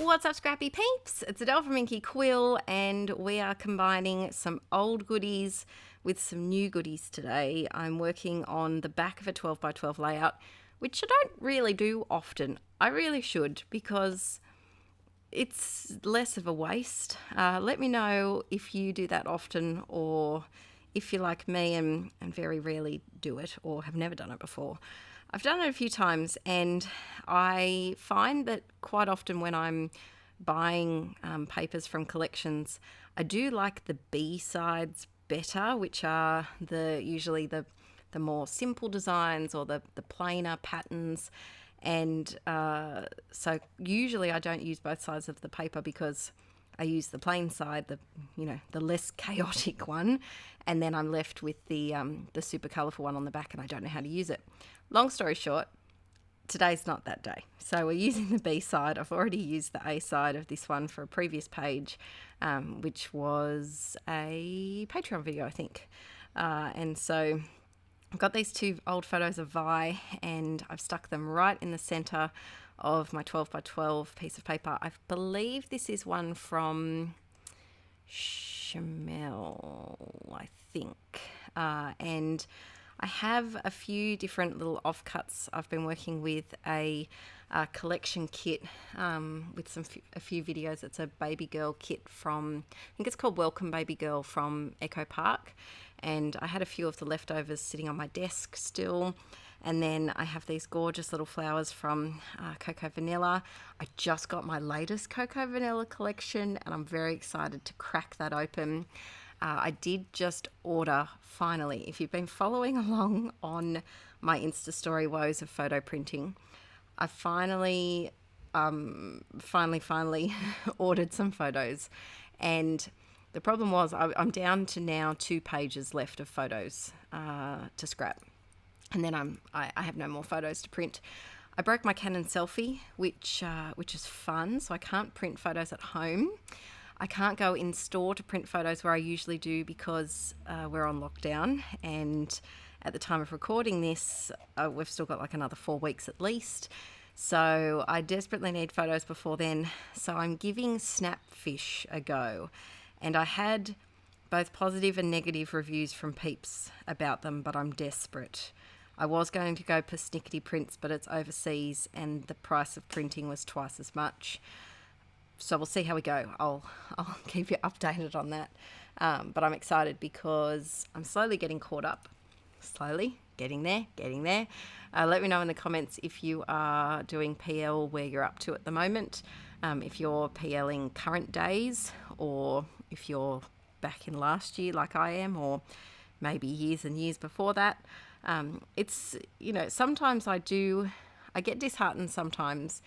what's up, Scrappy peeps? It's Adele from Inkie Quill, and we are combining some old goodies with some new goodies today. I'm working on the back of a 12 by 12 layout, which I don't really do often. I really should, because it's less of a waste. Let me know if you do that often, or if you're like me and very rarely do it or have never done it before. I've done it a few times, and I find that quite often when I'm buying papers from collections, I do like the B-sides better, which are usually the more simple designs or the plainer patterns. And so usually I don't use both sides of the paper, because I use the plain side, the less chaotic one, and then I'm left with the super colourful one on the back, and I don't know how to use it. Long story short, today's not that day. So we're using the B side. I've already used the A side of this one for a previous page, which was a Patreon video, I think. And so I've got these two old photos of Vi, and I've stuck them right in the centre of my 12 by 12 piece of paper. I believe this is one from Chamel, I think. And I have a few different little offcuts. I've been working with a collection kit with a few videos. It's a baby girl kit from, I think it's called Welcome Baby Girl, from Echo Park. And I had a few of the leftovers sitting on my desk still. And then I have these gorgeous little flowers from Cocoa Vanilla. I just got my latest Cocoa Vanilla collection, and I'm very excited to crack that open. I did just order, finally, if you've been following along on my Insta story woes of photo printing, I finally ordered some photos. And the problem was I'm down to now 2 pages left of photos to scrap. And then I have no more photos to print. I broke my Canon selfie, which is fun, so I can't print photos at home. I can't go in store to print photos where I usually do, because we're on lockdown, and at the time of recording this, we've still got like another 4 weeks at least. So I desperately need photos before then. So I'm giving Snapfish a go, and I had both positive and negative reviews from peeps about them, but I'm desperate. I was going to go Persnickety Prints, but it's overseas and the price of printing was twice as much. So we'll see how we go. I'll keep you updated on that. But I'm excited because I'm slowly getting caught up. Slowly, getting there. Let me know in the comments if you are doing PL, where you're up to at the moment. If you're PLing current days, or if you're back in last year like I am, or maybe years and years before that. It's, sometimes I get disheartened sometimes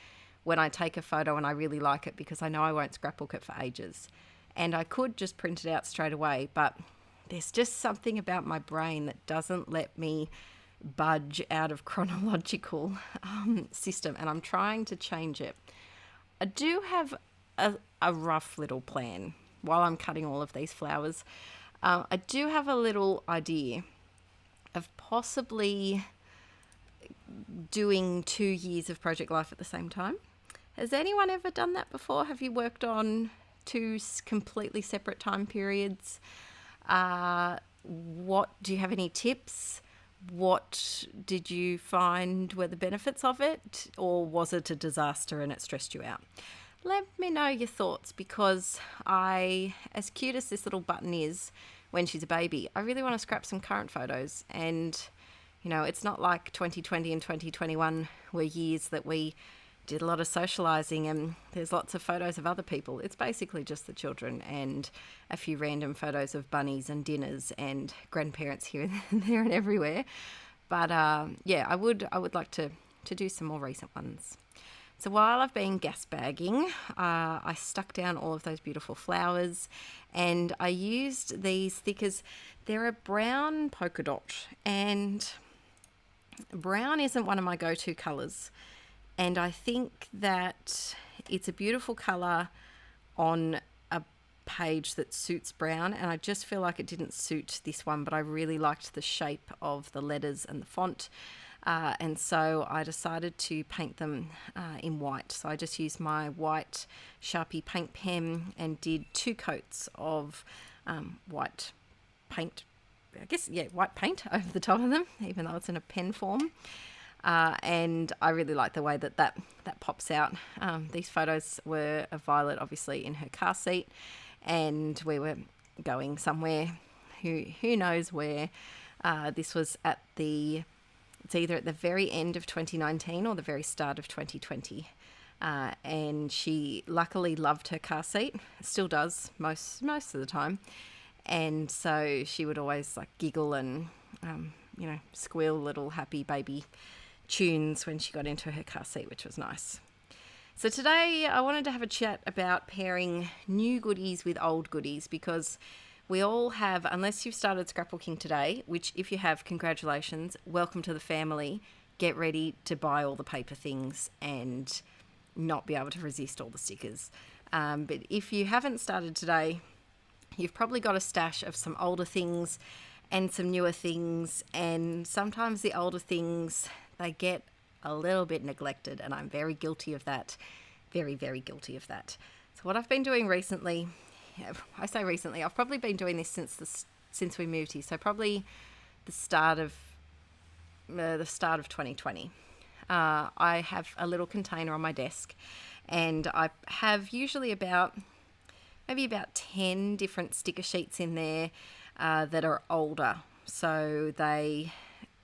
when I take a photo and I really like it, because I know I won't scrapbook it for ages. And I could just print it out straight away, but there's just something about my brain that doesn't let me budge out of chronological system, and I'm trying to change it. I do have a rough little plan while I'm cutting all of these flowers. I do have a little idea of possibly doing 2 years of project life at the same time. Has anyone ever done that before? Have you worked on 2 completely separate time periods? Do you have any tips? What did you find were the benefits of it? Or was it a disaster and it stressed you out? Let me know your thoughts, because as cute as this little button is when she's a baby, I really want to scrap some current photos. And, it's not like 2020 and 2021 were years that we did a lot of socialising and there's lots of photos of other people. It's basically just the children and a few random photos of bunnies and dinners and grandparents here and there and everywhere. But I would like to do some more recent ones. So while I've been gas bagging, I stuck down all of those beautiful flowers, and I used these thickers. They're a brown polka dot, and brown isn't one of my go-to colours. And I think that it's a beautiful colour on a page that suits brown, and I just feel like it didn't suit this one, but I really liked the shape of the letters and the font. And so I decided to paint them in white. So I just used my white Sharpie paint pen and did 2 coats of white paint, white paint over the top of them, even though it's in a pen form. And I really like the way that pops out. These photos were of Violet, obviously, in her car seat, and we were going somewhere, who knows where. This was it's either at the very end of 2019 or the very start of 2020. And she luckily loved her car seat, still does most of the time. And so she would always like giggle and, squeal little happy baby tunes when she got into her car seat, which was nice. So today I wanted to have a chat about pairing new goodies with old goodies, because we all have, unless you've started scrapbooking today, which if you have, congratulations, welcome to the family. Get ready to buy all the paper things and not be able to resist all the stickers. But if you haven't started today, you've probably got a stash of some older things and some newer things, and sometimes the older things, they get a little bit neglected, and I'm very guilty of that. Very, very guilty of that. So what I've been doing recently, I say recently, I've probably been doing this since we moved here, so probably the start of 2020. I have a little container on my desk, and I have usually maybe about 10 different sticker sheets in there that are older. So they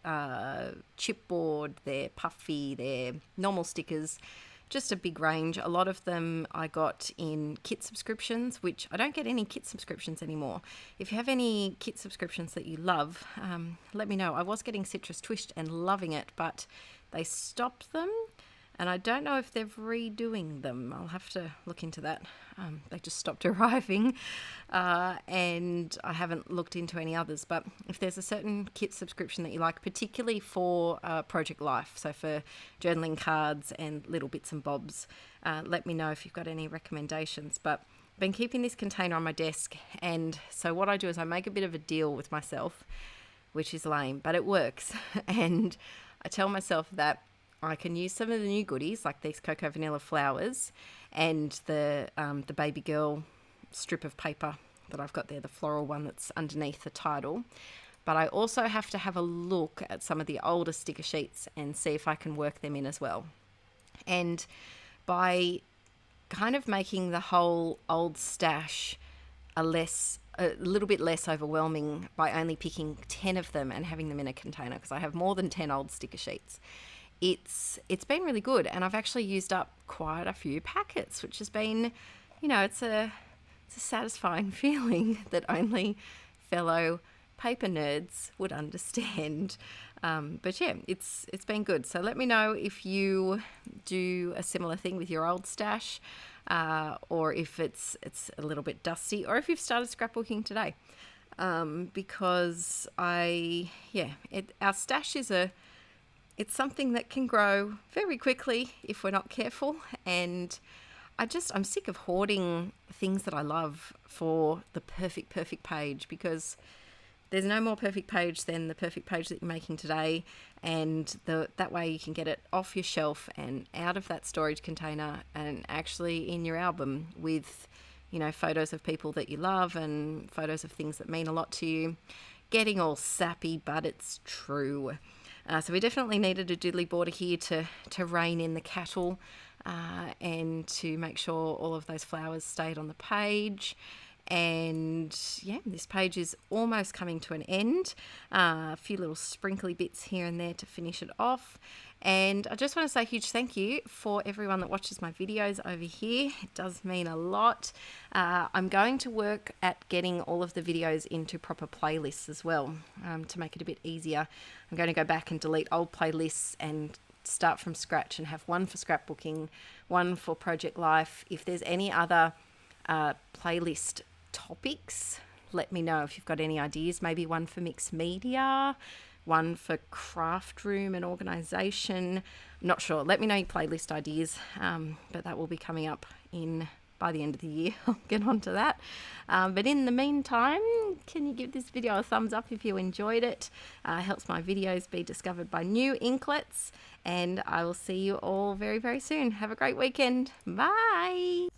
chipboard, they're puffy, they're normal stickers, just a big range. A lot of them I got in kit subscriptions, which I don't get any kit subscriptions anymore. If you have any kit subscriptions that you love, let me know. I was getting Citrus Twist and loving it, but they stopped them, and I don't know if they're redoing them. I'll have to look into that. They just stopped arriving, and I haven't looked into any others. But if there's a certain kit subscription that you like, particularly for Project Life, so for journaling cards and little bits and bobs, let me know if you've got any recommendations. But I've been keeping this container on my desk, and so what I do is I make a bit of a deal with myself, which is lame, but it works. And I tell myself that I can use some of the new goodies, like these cocoa vanilla flowers and the baby girl strip of paper that I've got there, the floral one that's underneath the title. But I also have to have a look at some of the older sticker sheets and see if I can work them in as well. And by kind of making the whole old stash a little bit less overwhelming by only picking 10 of them and having them in a container, because I have more than 10 old sticker sheets, it's been really good, and I've actually used up quite a few packets, which has been, it's a satisfying feeling that only fellow paper nerds would understand. But yeah, it's been good. So let me know if you do a similar thing with your old stash, or if it's a little bit dusty, or if you've started scrapbooking today. Because our stash it's something that can grow very quickly if we're not careful. And I'm sick of hoarding things that I love for the perfect page, because there's no more perfect page than the perfect page that you're making today. And that way you can get it off your shelf and out of that storage container and actually in your album with, photos of people that you love and photos of things that mean a lot to you. Getting all sappy, but it's true. So we definitely needed a doodly border here to rein in the cattle, and to make sure all of those flowers stayed on the page. And yeah, this page is almost coming to an end. A few little sprinkly bits here and there to finish it off. And I just want to say a huge thank you for everyone that watches my videos over here. It does mean a lot. I'm going to work at getting all of the videos into proper playlists as well, to make it a bit easier. I'm going to go back and delete old playlists and start from scratch and have one for scrapbooking, one for Project Life. If there's any other playlist topics, let me know if you've got any ideas. Maybe one for mixed media, one for craft room and organisation. I'm not sure. Let me know your playlist ideas, but that will be coming up in by the end of the year I'll get onto that. But in the meantime, can you give this video a thumbs up if you enjoyed it? Helps my videos be discovered by new inklets, and I will see you all very, very soon. Have a great weekend. Bye.